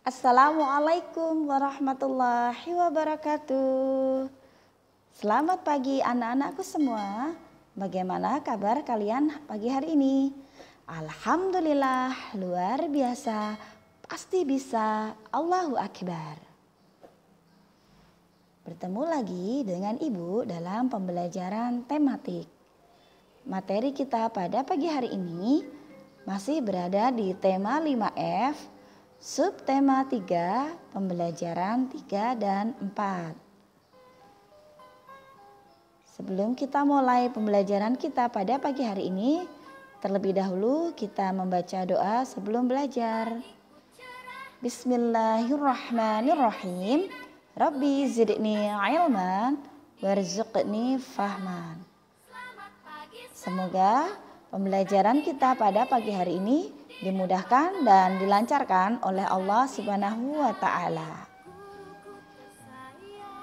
Assalamualaikum warahmatullahi wabarakatuh. Selamat pagi anak-anakku semua. Bagaimana kabar kalian pagi hari ini? Alhamdulillah, luar biasa. Pasti bisa. Allahu Akbar. Bertemu lagi dengan Ibu dalam pembelajaran tematik. Materi kita pada pagi hari ini masih berada di tema 5F, subtema 3, pembelajaran 3 dan 4. Sebelum kita mulai pembelajaran kita pada pagi hari ini, terlebih dahulu kita membaca doa sebelum belajar. Bismillahirrahmanirrahim. Rabbi zidni ilman warzuqni fahman. Semoga pembelajaran kita pada pagi hari ini dimudahkan dan dilancarkan oleh Allah Subhanahu wa Ta'ala.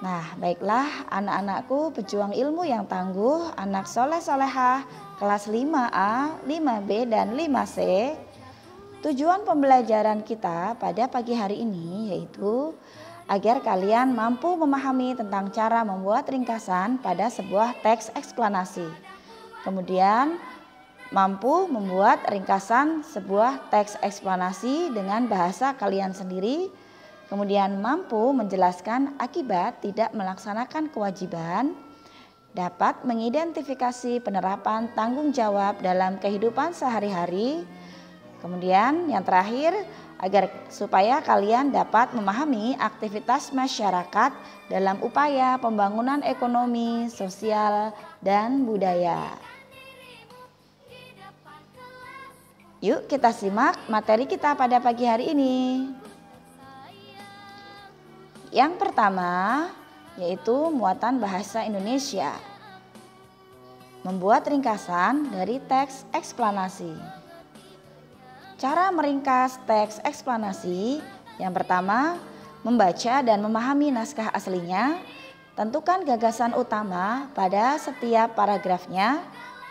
Nah, baiklah anak-anakku pejuang ilmu yang tangguh, anak soleh-solehah kelas 5A, 5B, dan 5C. Tujuan pembelajaran kita pada pagi hari ini yaitu agar kalian mampu memahami tentang cara membuat ringkasan pada sebuah teks eksplanasi. Kemudian mampu membuat ringkasan sebuah teks eksplanasi dengan bahasa kalian sendiri. Kemudian mampu menjelaskan akibat tidak melaksanakan kewajiban. Dapat mengidentifikasi penerapan tanggung jawab dalam kehidupan sehari-hari. Kemudian yang terakhir, agar supaya kalian dapat memahami aktivitas masyarakat dalam upaya pembangunan ekonomi, sosial, dan budaya. Yuk kita simak materi kita pada pagi hari ini. Yang pertama yaitu muatan bahasa Indonesia. Membuat ringkasan dari teks eksplanasi. Cara meringkas teks eksplanasi, yang pertama membaca dan memahami naskah aslinya. Tentukan gagasan utama pada setiap paragrafnya.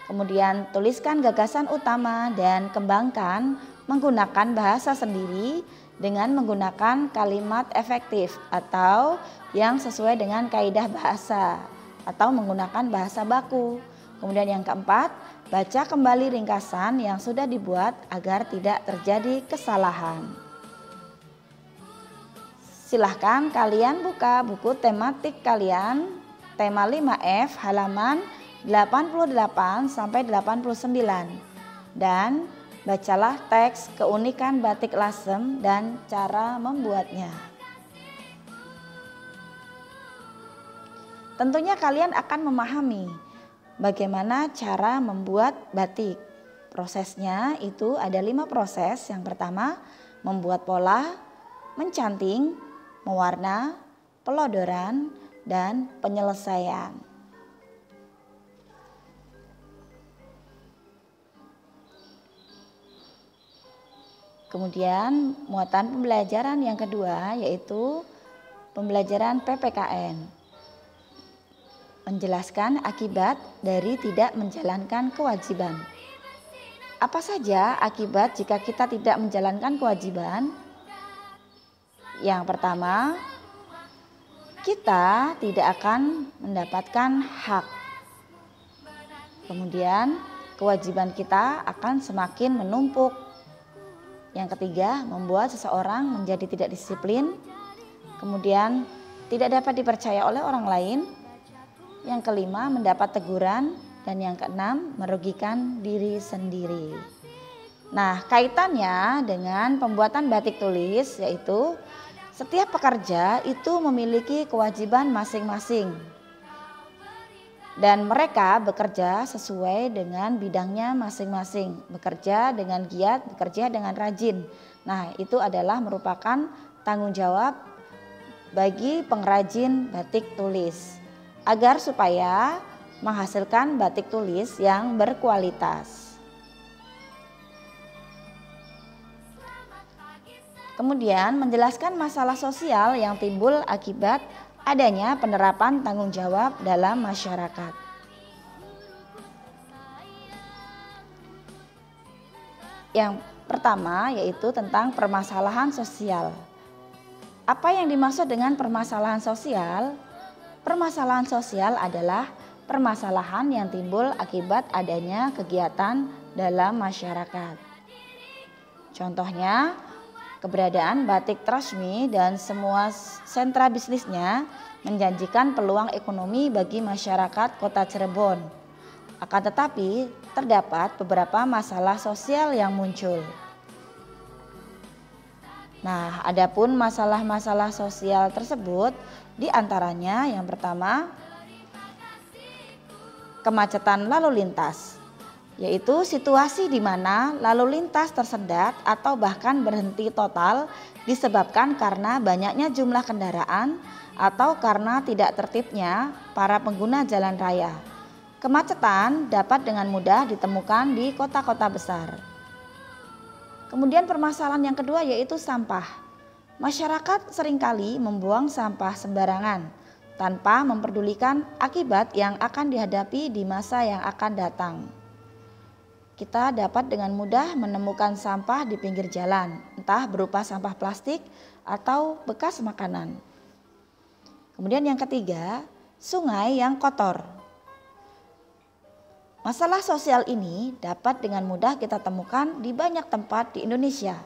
Kemudian tuliskan gagasan utama dan kembangkan menggunakan bahasa sendiri dengan menggunakan kalimat efektif atau yang sesuai dengan kaidah bahasa atau menggunakan bahasa baku. Kemudian yang keempat, baca kembali ringkasan yang sudah dibuat agar tidak terjadi kesalahan. Silahkan kalian buka buku tematik kalian, tema 5F halaman 88 sampai 89 dan bacalah teks keunikan batik lasem dan cara membuatnya. Tentunya kalian akan memahami bagaimana cara membuat batik. Prosesnya itu ada 5 proses. Yang pertama, membuat pola, mencanting, mewarna, pelodoran, dan penyelesaian. Kemudian muatan pembelajaran yang kedua yaitu pembelajaran PPKN. Menjelaskan akibat dari tidak menjalankan kewajiban. Apa saja akibat jika kita tidak menjalankan kewajiban? Yang pertama, kita tidak akan mendapatkan hak. Kemudian kewajiban kita akan semakin menumpuk. Yang ketiga, membuat seseorang menjadi tidak disiplin. Kemudian tidak dapat dipercaya oleh orang lain. Yang kelima, mendapat teguran. Dan yang keenam, merugikan diri sendiri. Nah, kaitannya dengan pembuatan batik tulis yaitu setiap pekerja itu memiliki kewajiban masing-masing. Dan mereka bekerja sesuai dengan bidangnya masing-masing. Bekerja dengan giat, bekerja dengan rajin. Nah, itu adalah merupakan tanggung jawab bagi pengrajin batik tulis. Agar supaya menghasilkan batik tulis yang berkualitas. Kemudian menjelaskan masalah sosial yang timbul akibat adanya penerapan tanggung jawab dalam masyarakat. Yang pertama yaitu tentang permasalahan sosial. Apa yang dimaksud dengan permasalahan sosial? Permasalahan sosial adalah permasalahan yang timbul akibat adanya kegiatan dalam masyarakat. Contohnya, keberadaan Batik Trasmi dan semua sentra bisnisnya menjanjikan peluang ekonomi bagi masyarakat Kota Cirebon. Akan tetapi, terdapat beberapa masalah sosial yang muncul. Nah, adapun masalah-masalah sosial tersebut diantaranya yang pertama, kemacetan lalu lintas, yaitu situasi di mana lalu lintas tersendat atau bahkan berhenti total disebabkan karena banyaknya jumlah kendaraan atau karena tidak tertibnya para pengguna jalan raya. Kemacetan dapat dengan mudah ditemukan di kota-kota besar. Kemudian permasalahan yang kedua yaitu sampah. Masyarakat seringkali membuang sampah sembarangan tanpa memperdulikan akibat yang akan dihadapi di masa yang akan datang. Kita dapat dengan mudah menemukan sampah di pinggir jalan, entah berupa sampah plastik atau bekas makanan. Kemudian yang ketiga, sungai yang kotor. Masalah sosial ini dapat dengan mudah kita temukan di banyak tempat di Indonesia.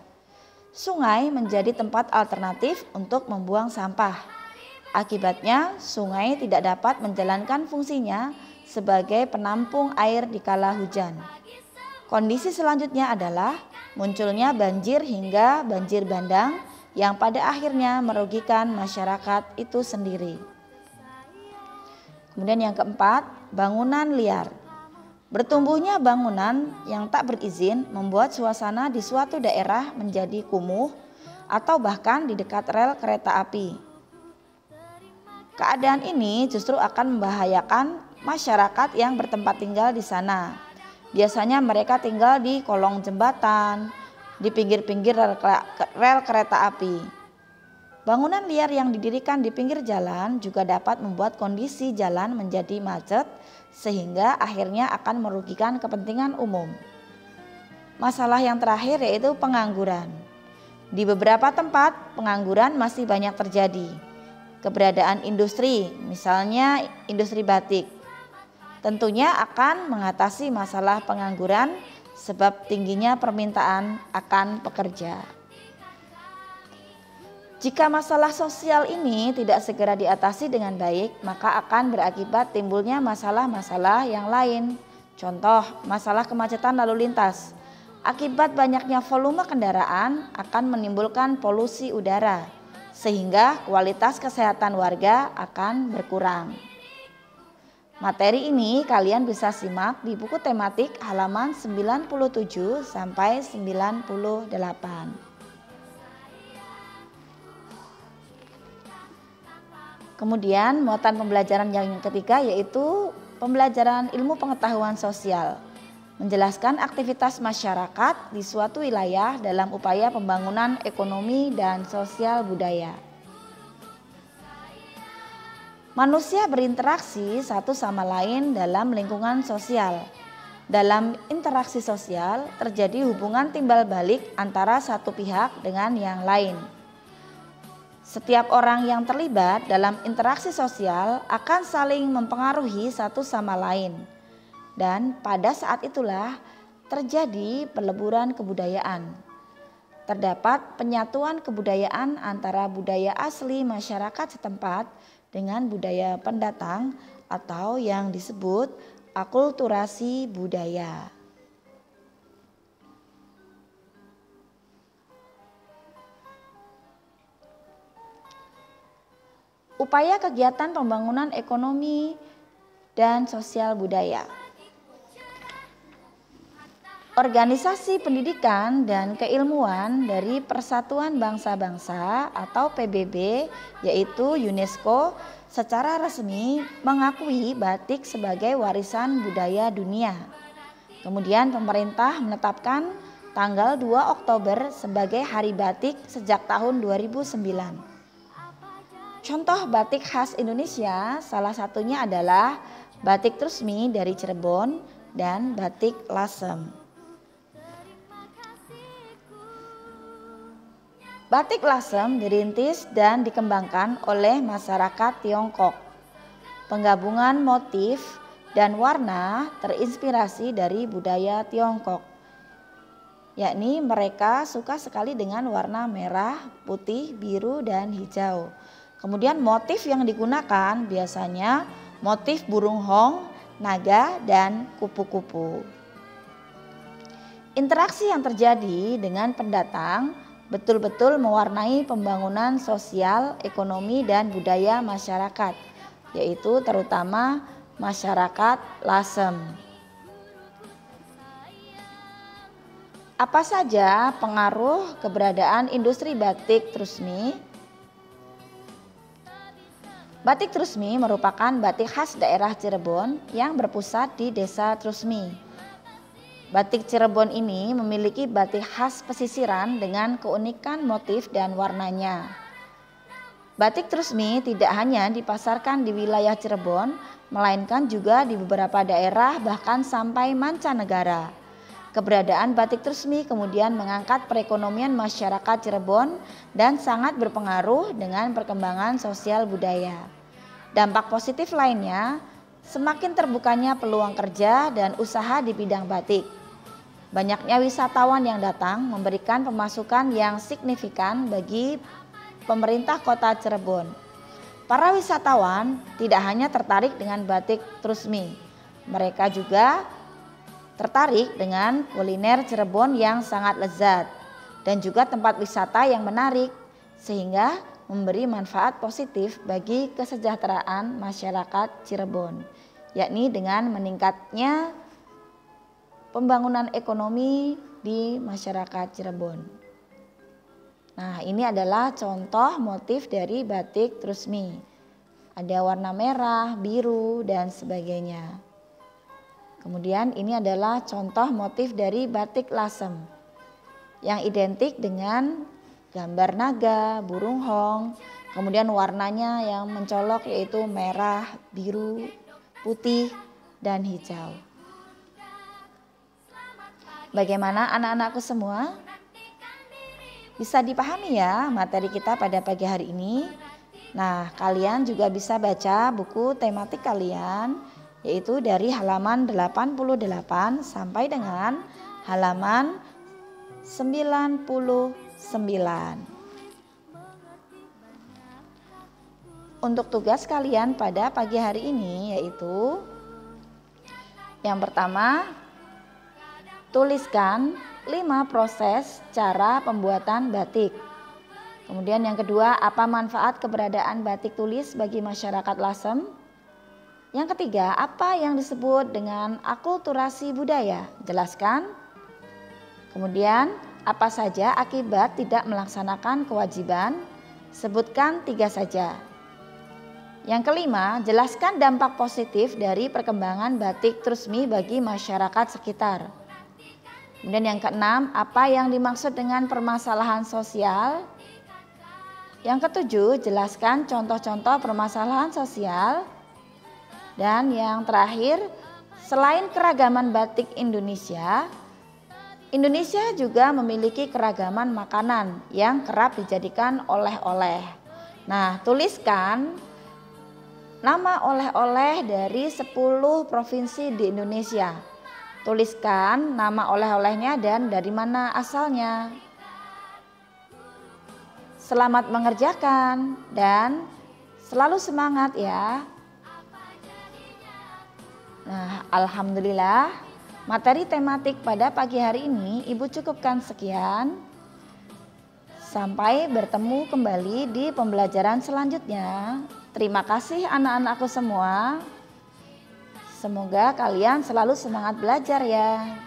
Sungai menjadi tempat alternatif untuk membuang sampah. Akibatnya, sungai tidak dapat menjalankan fungsinya sebagai penampung air di kala hujan. Kondisi selanjutnya adalah munculnya banjir hingga banjir bandang yang pada akhirnya merugikan masyarakat itu sendiri. Kemudian yang keempat, bangunan liar. Bertumbuhnya bangunan yang tak berizin membuat suasana di suatu daerah menjadi kumuh atau bahkan di dekat rel kereta api. Keadaan ini justru akan membahayakan masyarakat yang bertempat tinggal di sana. Biasanya mereka tinggal di kolong jembatan, di pinggir-pinggir rel kereta api. Bangunan liar yang didirikan di pinggir jalan juga dapat membuat kondisi jalan menjadi macet sehingga akhirnya akan merugikan kepentingan umum. Masalah yang terakhir yaitu pengangguran. Di beberapa tempat pengangguran masih banyak terjadi. Keberadaan industri, misalnya industri batik, tentunya akan mengatasi masalah pengangguran sebab tingginya permintaan akan pekerja. Jika masalah sosial ini tidak segera diatasi dengan baik, maka akan berakibat timbulnya masalah-masalah yang lain. Contoh, masalah kemacetan lalu lintas. Akibat banyaknya volume kendaraan akan menimbulkan polusi udara, sehingga kualitas kesehatan warga akan berkurang. Materi ini kalian bisa simak di buku tematik halaman 97 sampai 98. Kemudian muatan pembelajaran yang ketiga yaitu pembelajaran ilmu pengetahuan sosial. Menjelaskan aktivitas masyarakat di suatu wilayah dalam upaya pembangunan ekonomi dan sosial budaya. Manusia berinteraksi satu sama lain dalam lingkungan sosial. Dalam interaksi sosial terjadi hubungan timbal balik antara satu pihak dengan yang lain. Setiap orang yang terlibat dalam interaksi sosial akan saling mempengaruhi satu sama lain. Dan pada saat itulah terjadi peleburan kebudayaan. Terdapat penyatuan kebudayaan antara budaya asli masyarakat setempat dengan budaya pendatang atau yang disebut akulturasi budaya. Upaya kegiatan pembangunan ekonomi dan sosial budaya. Organisasi pendidikan dan keilmuan dari Persatuan Bangsa-Bangsa atau PBB yaitu UNESCO secara resmi mengakui batik sebagai warisan budaya dunia. Kemudian pemerintah menetapkan tanggal 2 Oktober sebagai Hari Batik sejak tahun 2009. Contoh batik khas Indonesia salah satunya adalah batik Trusmi dari Cirebon dan batik Lasem. Batik lasem dirintis dan dikembangkan oleh masyarakat Tiongkok. Penggabungan motif dan warna terinspirasi dari budaya Tiongkok, yakni mereka suka sekali dengan warna merah, putih, biru, dan hijau. Kemudian motif yang digunakan biasanya motif burung hong, naga, dan kupu-kupu. Interaksi yang terjadi dengan pendatang betul-betul mewarnai pembangunan sosial, ekonomi, dan budaya masyarakat, yaitu terutama masyarakat Lasem. Apa saja pengaruh keberadaan industri batik Trusmi? Batik Trusmi merupakan batik khas daerah Cirebon yang berpusat di Desa Trusmi. Batik Cirebon ini memiliki batik khas pesisiran dengan keunikan motif dan warnanya. Batik Trusmi tidak hanya dipasarkan di wilayah Cirebon, melainkan juga di beberapa daerah bahkan sampai mancanegara. Keberadaan batik Trusmi kemudian mengangkat perekonomian masyarakat Cirebon dan sangat berpengaruh dengan perkembangan sosial budaya. Dampak positif lainnya, semakin terbukanya peluang kerja dan usaha di bidang batik. Banyaknya wisatawan yang datang memberikan pemasukan yang signifikan bagi pemerintah kota Cirebon. Para wisatawan tidak hanya tertarik dengan batik Trusmi, mereka juga tertarik dengan kuliner Cirebon yang sangat lezat dan juga tempat wisata yang menarik, sehingga memberi manfaat positif bagi kesejahteraan masyarakat Cirebon, yakni dengan meningkatnya pembangunan ekonomi di masyarakat Cirebon. Nah, ini adalah contoh motif dari batik Trusmi. Ada warna merah, biru, dan sebagainya. Kemudian ini adalah contoh motif dari batik lasem yang identik dengan gambar naga, burung hong, kemudian warnanya yang mencolok yaitu merah, biru, putih, dan hijau. Bagaimana anak-anakku semua? Bisa dipahami ya materi kita pada pagi hari ini? Nah, kalian juga bisa baca buku tematik kalian, yaitu dari halaman 88 sampai dengan halaman 99. Untuk tugas kalian pada pagi hari ini yaitu yang pertama, tuliskan 5 proses cara pembuatan batik. Kemudian yang kedua, apa manfaat keberadaan batik tulis bagi masyarakat Lasem? Yang ketiga, apa yang disebut dengan akulturasi budaya? Jelaskan. Kemudian, apa saja akibat tidak melaksanakan kewajiban? Sebutkan 3 saja. Yang kelima, jelaskan dampak positif dari perkembangan batik Trusmi bagi masyarakat sekitar. Kemudian yang keenam, apa yang dimaksud dengan permasalahan sosial? Yang ketujuh, jelaskan contoh-contoh permasalahan sosial. Dan yang terakhir, selain keragaman batik Indonesia, Indonesia juga memiliki keragaman makanan yang kerap dijadikan oleh-oleh. Nah, tuliskan nama oleh-oleh dari 10 provinsi di Indonesia. Tuliskan nama oleh-olehnya dan dari mana asalnya. Selamat mengerjakan dan selalu semangat ya. Nah, alhamdulillah materi tematik pada pagi hari ini Ibu cukupkan sekian. Sampai bertemu kembali di pembelajaran selanjutnya. Terima kasih anak-anakku semua. Semoga kalian selalu semangat belajar ya.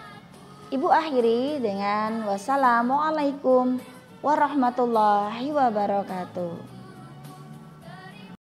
Ibu akhiri dengan wassalamualaikum warahmatullahi wabarakatuh.